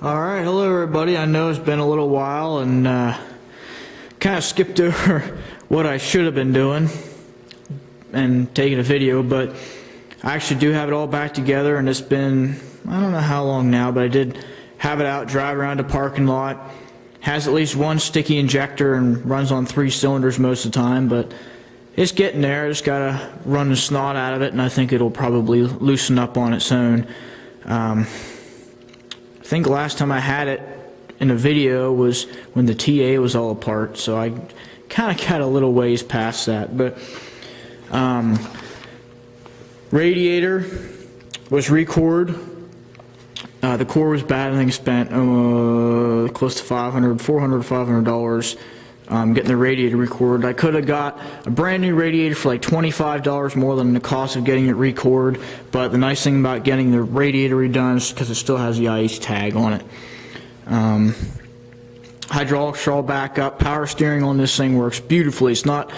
Alright, hello everybody. I know it's been a little while and kind of skipped over what I should have been doing and taking a video, but I actually do have it all back together, and it's been, I don't know how long now, but I did have it out, drive around the parking lot. Has at least one sticky injector and runs on 3 cylinders most of the time, but it's getting there. I just gotta run the snot out of it, and I think it'll probably loosen up on its own. I think the last time I had it in a video was when the TA was all apart, so I kind of got a little ways past that. But radiator was re-cored. The core was bad. I think I spent close to $400 to $500 getting the radiator re-cored. I could have got a brand new radiator for like $25 more than the cost of getting it re-cored, but the nice thing about getting the radiator redone is because it still has the IH tag on it. Hydraulics are all back up. Power steering on this thing works beautifully. It's not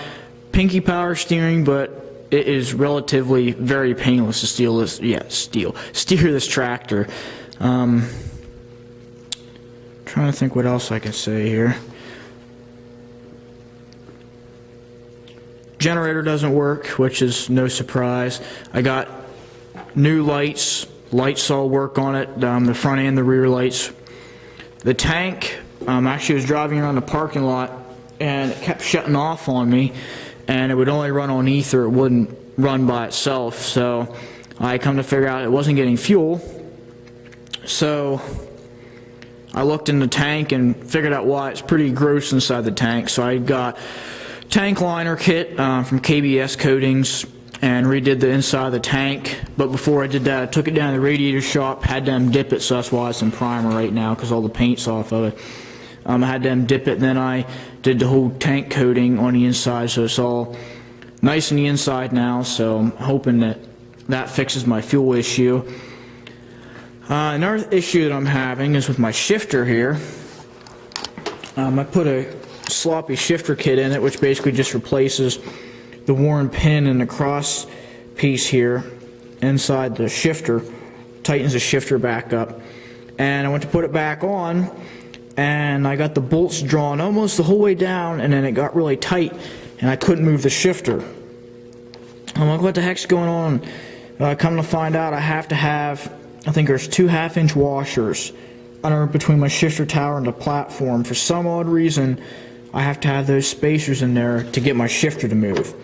pinky power steering, but it is relatively very painless to steer this tractor. Trying to think what else I can say here. Generator doesn't work, which is no surprise. I got new lights all work on it, the front and the rear lights. The tank, actually was driving around the parking lot and it kept shutting off on me, and it would only run on ether, it wouldn't run by itself. So I come to figure out it wasn't getting fuel. So I looked in the tank and figured out why. It's pretty gross inside the tank. So I got tank liner kit from KBS Coatings and redid the inside of the tank. But before I did that, I took it down to the radiator shop, had them dip it, so that's why it's in primer right now, because all the paint's off of it. I had them dip it, and then I did the whole tank coating on the inside, so it's all nice on the inside now. So I'm hoping that that fixes my fuel issue. Another issue that I'm having is with my shifter here. I put a sloppy shifter kit in it, which basically just replaces the worn pin and the cross piece here inside the shifter, tightens the shifter back up. And I went to put it back on, and I got the bolts drawn almost the whole way down, and then it got really tight and I couldn't move the shifter. I'm like, what the heck's going on? Come to find out, I have to have, I think there's 2 half-inch washers under between my shifter tower and the platform. For some odd reason, I have to have those spacers in there to get my shifter to move.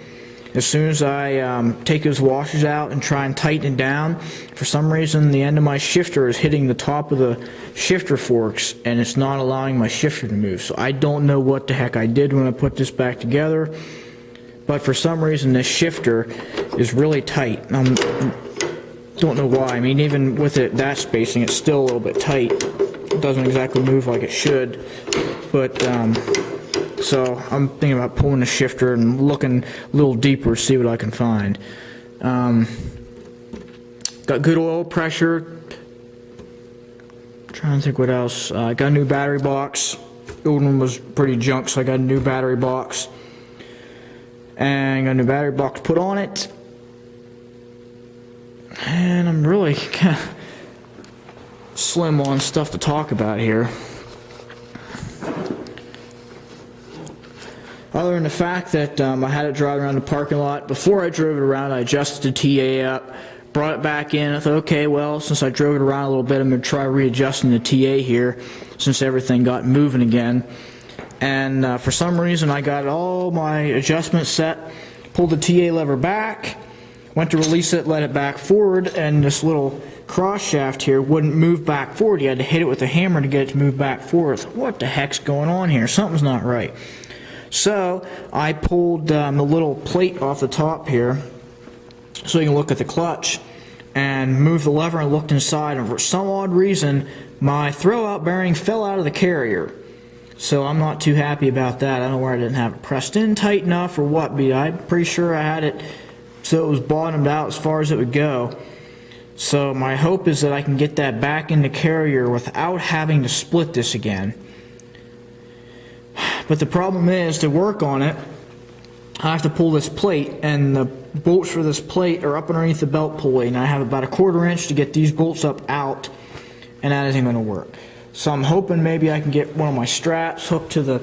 As soon as I take those washers out and try and tighten it down, for some reason the end of my shifter is hitting the top of the shifter forks, and it's not allowing my shifter to move. So I don't know what the heck I did when I put this back together, but for some reason this shifter is really tight. Don't know why. I mean, even with it that spacing, it's still a little bit tight. It doesn't exactly move like it should, but so I'm thinking about pulling the shifter and looking a little deeper to see what I can find. Got good oil pressure. Trying to think what else. I got a new battery box. The old one was pretty junk, so I got a new battery box. And got a new battery box put on it. And I'm really kind of slim on stuff to talk about here. Other than the fact that I had it drive around the parking lot. Before I drove it around, I adjusted the TA up, brought it back in. I thought, okay, well, since I drove it around a little bit, I'm going to try readjusting the TA here since everything got moving again. And for some reason, I got all my adjustments set, pulled the TA lever back, went to release it, let it back forward, and this little cross shaft here wouldn't move back forward. You had to hit it with a hammer to get it to move back forward. What the heck's going on here? Something's not right. So I pulled the little plate off the top here so you can look at the clutch, and moved the lever and looked inside, and for some odd reason my throwout bearing fell out of the carrier. So I'm not too happy about that. I don't know where I didn't have it pressed in tight enough or what, but I'm pretty sure I had it so it was bottomed out as far as it would go. So my hope is that I can get that back in the carrier without having to split this again. But the problem is, to work on it, I have to pull this plate, and the bolts for this plate are up underneath the belt pulley, and I have about a 1/4 inch to get these bolts up out, and that isn't going to work. So I'm hoping maybe I can get one of my straps hooked to the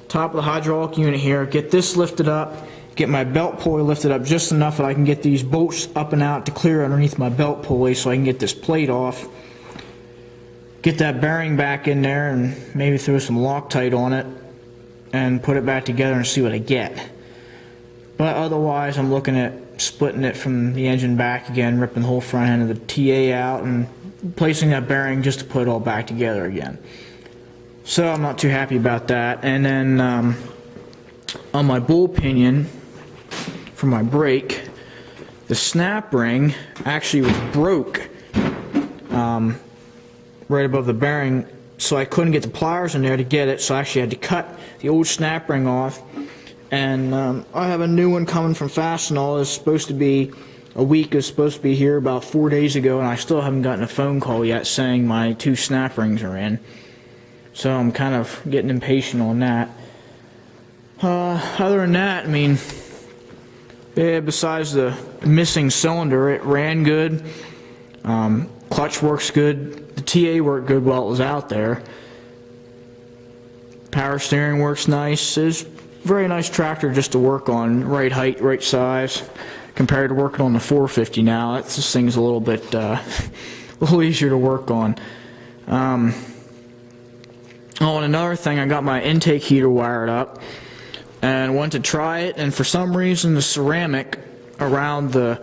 top of the hydraulic unit here, get this lifted up, get my belt pulley lifted up just enough that I can get these bolts up and out to clear underneath my belt pulley so I can get this plate off, get that bearing back in there and maybe throw some Loctite on it and put it back together and see what I get. But otherwise I'm looking at splitting it from the engine back again, ripping the whole front end of the TA out and placing that bearing just to put it all back together again. So I'm not too happy about that. And then on my bull pinion for my brake, the snap ring actually was broke right above the bearing, so I couldn't get the pliers in there to get it, so I actually had to cut the old snap ring off. And I have a new one coming from Farmall. It's supposed to be a week. It's supposed to be here about 4 days ago, and I still haven't gotten a phone call yet saying my 2 snap rings are in. So I'm kind of getting impatient on that. Other than that, I mean, yeah, besides the missing cylinder, it ran good. Clutch works good. The TA worked good while it was out there. Power steering works nice. It's a very nice tractor just to work on, right height, right size, compared to working on the 450 now. This thing's a little bit, a little easier to work on. Oh, and another thing, I got my intake heater wired up and went to try it, and for some reason the ceramic around the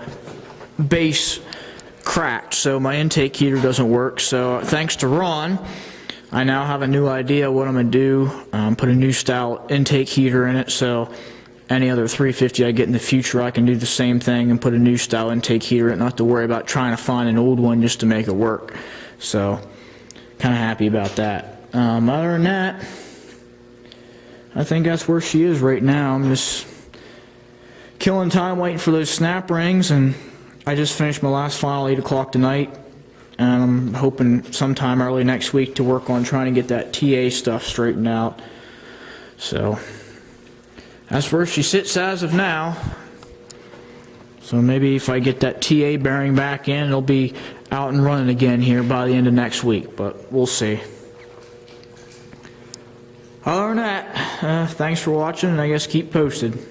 base cracked, so my intake heater doesn't work. So thanks to Ron, I now have a new idea what I'm going to do. Put a new style intake heater in it, so any other 350 I get in the future I can do the same thing and put a new style intake heater in it, not to worry about trying to find an old one just to make it work. So kind of happy about that. Other than that, I think that's where she is right now. I'm just killing time waiting for those snap rings, and I just finished my last final 8 o'clock tonight, and I'm hoping sometime early next week to work on trying to get that TA stuff straightened out. So that's where she sits as of now. So maybe if I get that TA bearing back in, it'll be out and running again here by the end of next week, but we'll see. Other than that, thanks for watching, and I guess keep posted.